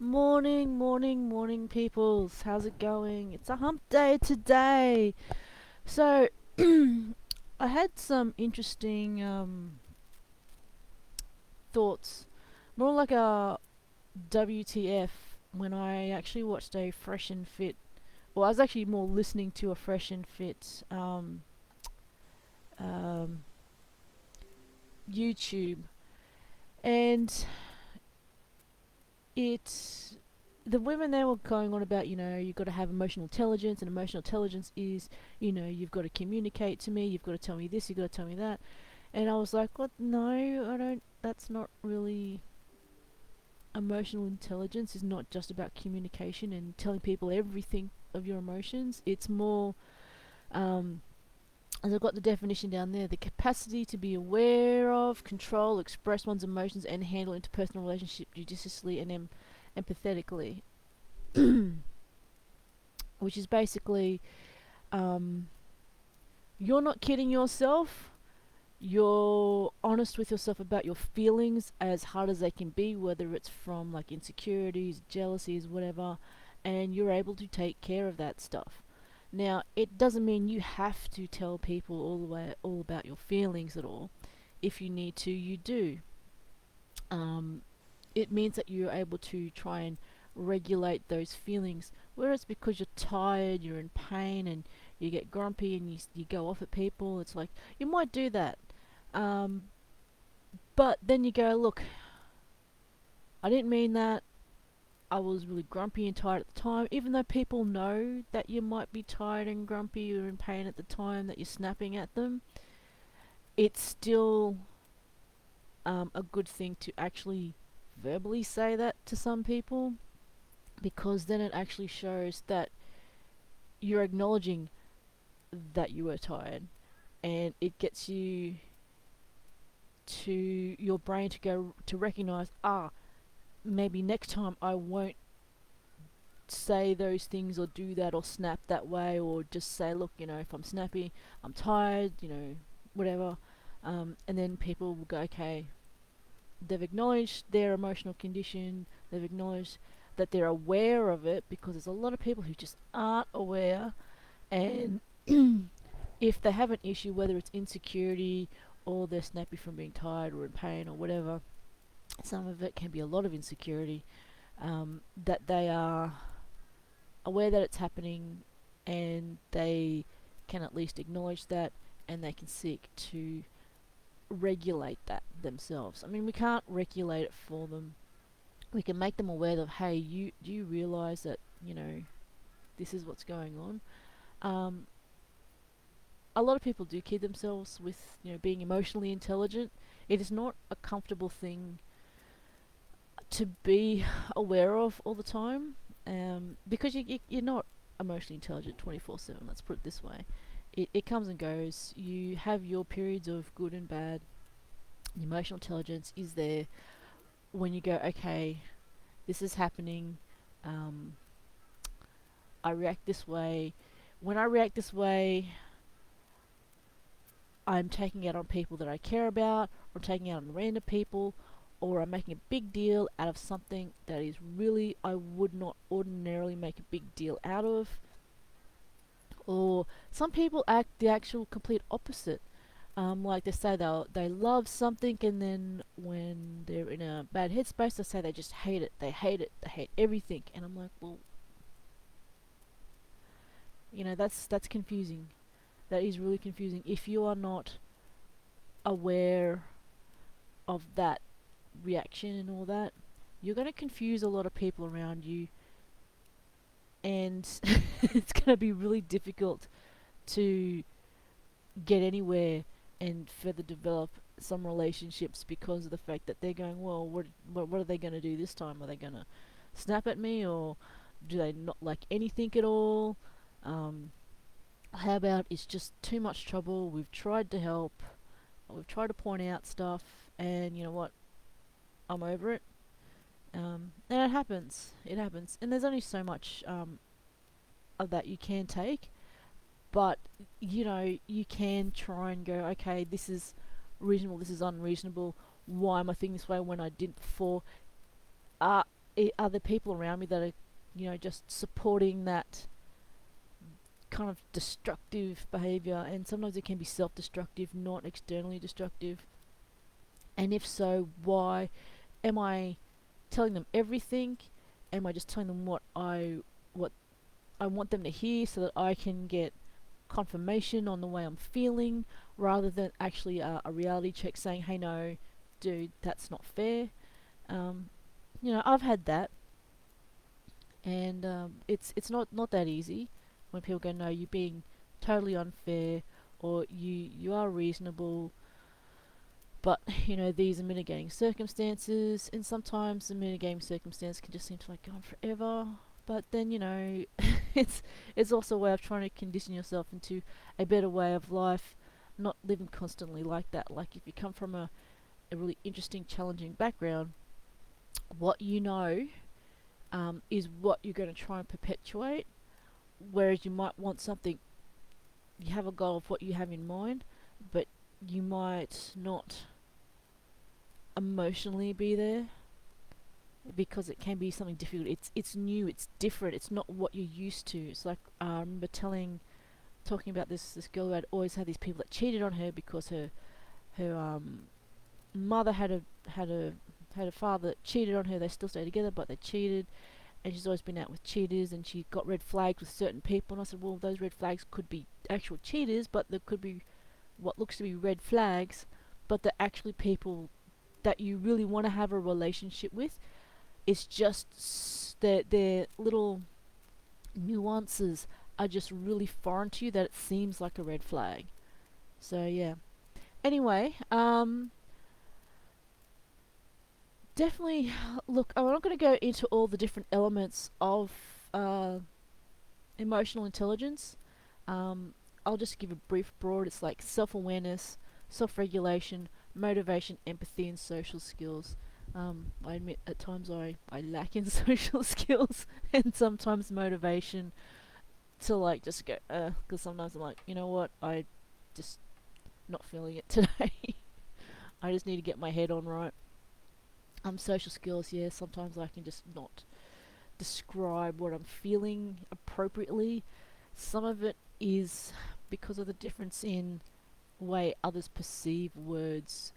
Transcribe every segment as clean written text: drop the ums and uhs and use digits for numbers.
Morning, peoples. How's it going? It's a hump day today. So, I had some interesting thoughts, more like a WTF, when I actually watched a Fresh and Fit. Well, I was actually more listening to a Fresh and Fit um, YouTube, and it the women there were going on about, you've got to have emotional intelligence, and emotional intelligence is, you've got to communicate to me, you've got to tell me this, you've got to tell me that. And I was like, what? No, I don't. That's not really. Emotional intelligence is not just about communication and telling people everything of your emotions. It's more, as I've got the definition down there, the capacity to be aware of, control, express one's emotions, and handle interpersonal relationship judiciously and empathetically. Which is basically, um, you're not kidding yourself. You're honest with yourself about your feelings, as hard as they can be, whether it's from like insecurities, jealousies, whatever, and you're able to take care of that stuff. Now, it doesn't mean you have to tell people all about your feelings at all. If you need to, you do. Um, it means that you're able to try and regulate those feelings, whether it's because you're tired, you're in pain, and you get grumpy and you go off at people. It's like you might do that, um, but then you go, look, I didn't mean that. I was really grumpy and tired at the time. Even though people know that you might be tired and grumpy or in pain at the time that you're snapping at them, it's still a good thing to actually verbally say that to some people, because then it actually shows that you're acknowledging that you were tired, and it gets you to your brain to go to recognize, maybe next time I won't say those things or do that or snap that way, or just say, look, if I'm snappy, I'm tired, whatever. And then people will go, okay, they've acknowledged their emotional condition, they've acknowledged that they're aware of it, because there's a lot of people who just aren't aware. And if they have an issue, whether it's insecurity or they're snappy from being tired or in pain or whatever, some of it can be a lot of insecurity, that they are aware that it's happening, and they can at least acknowledge that, and they can seek to regulate that themselves. I mean, we can't regulate it for them. We can make them aware of, hey, do you realize that, this is what's going on? A lot of people do kid themselves with, being emotionally intelligent. It is not a comfortable thing to be aware of all the time, because you're not emotionally intelligent 24/7. Let's put it this way. It comes and goes. You have your periods of good and bad. The emotional intelligence is there when you go, okay, this is happening. Um, I react this way. When I react this way, I'm taking it on people that I care about, or I'm taking it on random people, or I'm making a big deal out of something that is really, I would not ordinarily make a big deal out of. Or some people act the actual complete opposite. Like they say they love something, and then when they're in a bad headspace, they say they just hate it. They hate it. They hate everything. And I'm like, well, that's confusing. That is really confusing. If you are not aware of that reaction and all that, you're going to confuse a lot of people around you, and it's going to be really difficult to get anywhere and further develop some relationships, because of the fact that they're going, well, what are they going to do this time? Are they going to snap at me, or do they not like anything at all? How about it's just too much trouble? We've tried to help, we've tried to point out stuff, and you know what? I'm over it. And it happens. It happens. And there's only so much of that you can take. But, you can try and go, okay, this is reasonable, this is unreasonable. Why am I thinking this way when I didn't before? are are there people around me that are, just supporting that kind of destructive behavior? And sometimes it can be self-destructive, not externally destructive. And if so, why? Am I telling them everything? Am I just telling them what I want them to hear so that I can get confirmation on the way I'm feeling, rather than actually a reality check saying, "Hey, no, dude, that's not fair." Um, I've had that, and it's not that easy when people go, "No, you're being totally unfair," or you are reasonable, but these are mitigating circumstances, and sometimes the mitigating circumstance can just seem to like go on forever. But then it's also a way of trying to condition yourself into a better way of life, not living constantly like that. Like if you come from a really interesting, challenging background, what is what you're going to try and perpetuate. Whereas you might want something, you have a goal of what you have in mind, but you might not emotionally be there because it can be something difficult. It's new, it's different, it's not what you're used to. It's like I remember talking about this girl who had always had these people that cheated on her because her mother had a father that cheated on her. They still stayed together, but they cheated, and she's always been out with cheaters, and she got red flags with certain people. And I said, well, those red flags could be actual cheaters, but there could be what looks to be red flags, but they're actually people that you really want to have a relationship with. It's just their little nuances are just really foreign to you that it seems like a red flag. So yeah. Anyway, definitely look. I'm not going to go into all the different elements of emotional intelligence. Um, I'll just give a brief broad. It's like self-awareness, self-regulation, motivation, empathy, and social skills. I admit at times I lack in social skills and sometimes motivation to like just go, because sometimes I'm like, you know what, I just not feeling it today. I just need to get my head on right. Social skills, yeah, sometimes I can just not describe what I'm feeling appropriately. Some of it is because of the difference in way others perceive words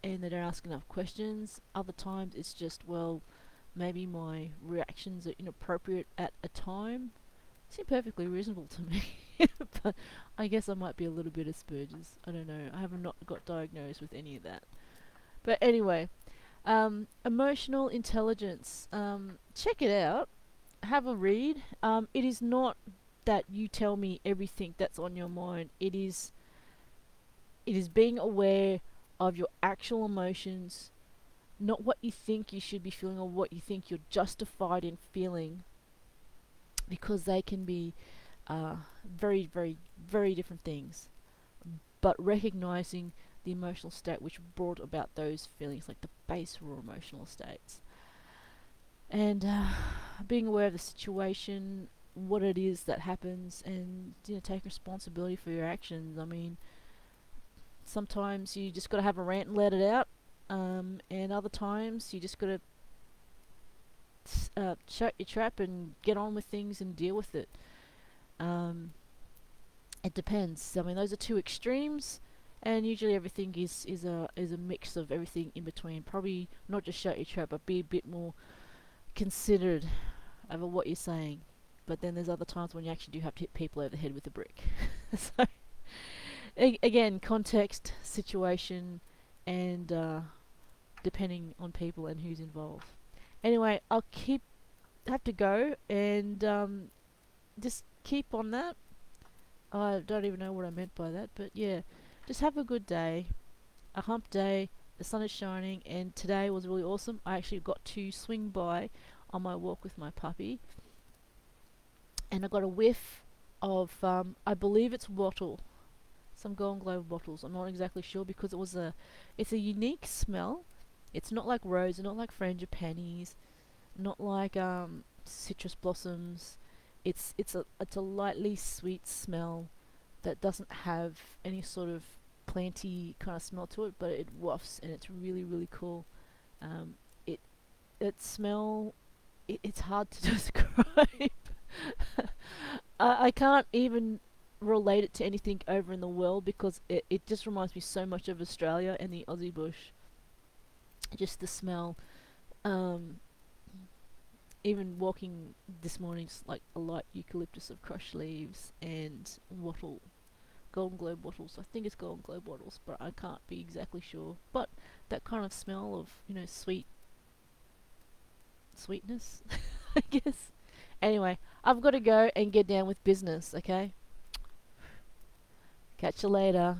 and they don't ask enough questions. Other times it's just, well, maybe my reactions are inappropriate at a time. Seem perfectly reasonable to me. But I guess I might be a little bit Asperger's. I don't know. I have not got diagnosed with any of that. But anyway, emotional intelligence. Check it out. Have a read. It is not that you tell me everything that's on your mind. It is being aware of your actual emotions, not what you think you should be feeling or what you think you're justified in feeling, because they can be very, very, very different things. But recognizing the emotional state which brought about those feelings, like the base raw emotional states, and being aware of the situation, what it is that happens, and take responsibility for your actions. I mean, sometimes you just got to have a rant and let it out, and other times you just got to shut your trap and get on with things and deal with it. Um, it depends. I mean, those are two extremes, and usually everything is a mix of everything in between. Probably not just shut your trap, but be a bit more considered over what you're saying. But then there's other times when you actually do have to hit people over the head with a brick. So again, context, situation, and depending on people and who's involved. Anyway, have to go, and just keep on that. I don't even know what I meant by that, but yeah, just have a good day, a hump day. The sun is shining, and today was really awesome. I actually got to swing by on my walk with my puppy, and I got a whiff of I believe it's wattle, some golden globe wattles. I'm not exactly sure because it's a unique smell. It's not like rose, not like frangipanis, not like citrus blossoms. It's a lightly sweet smell that doesn't have any sort of planty kind of smell to it, but it wafts and it's really really cool. It It smell. It's hard to describe. I can't even relate it to anything over in the world because it just reminds me so much of Australia and the Aussie bush. Just the smell. Um, Even walking this morning, just like a light eucalyptus of crushed leaves and wattle, golden globe wattles. I think it's golden globe wattles, but I can't be exactly sure. But that kind of smell of, sweetness, I guess. Anyway, I've got to go and get down with business, okay? Catch you later.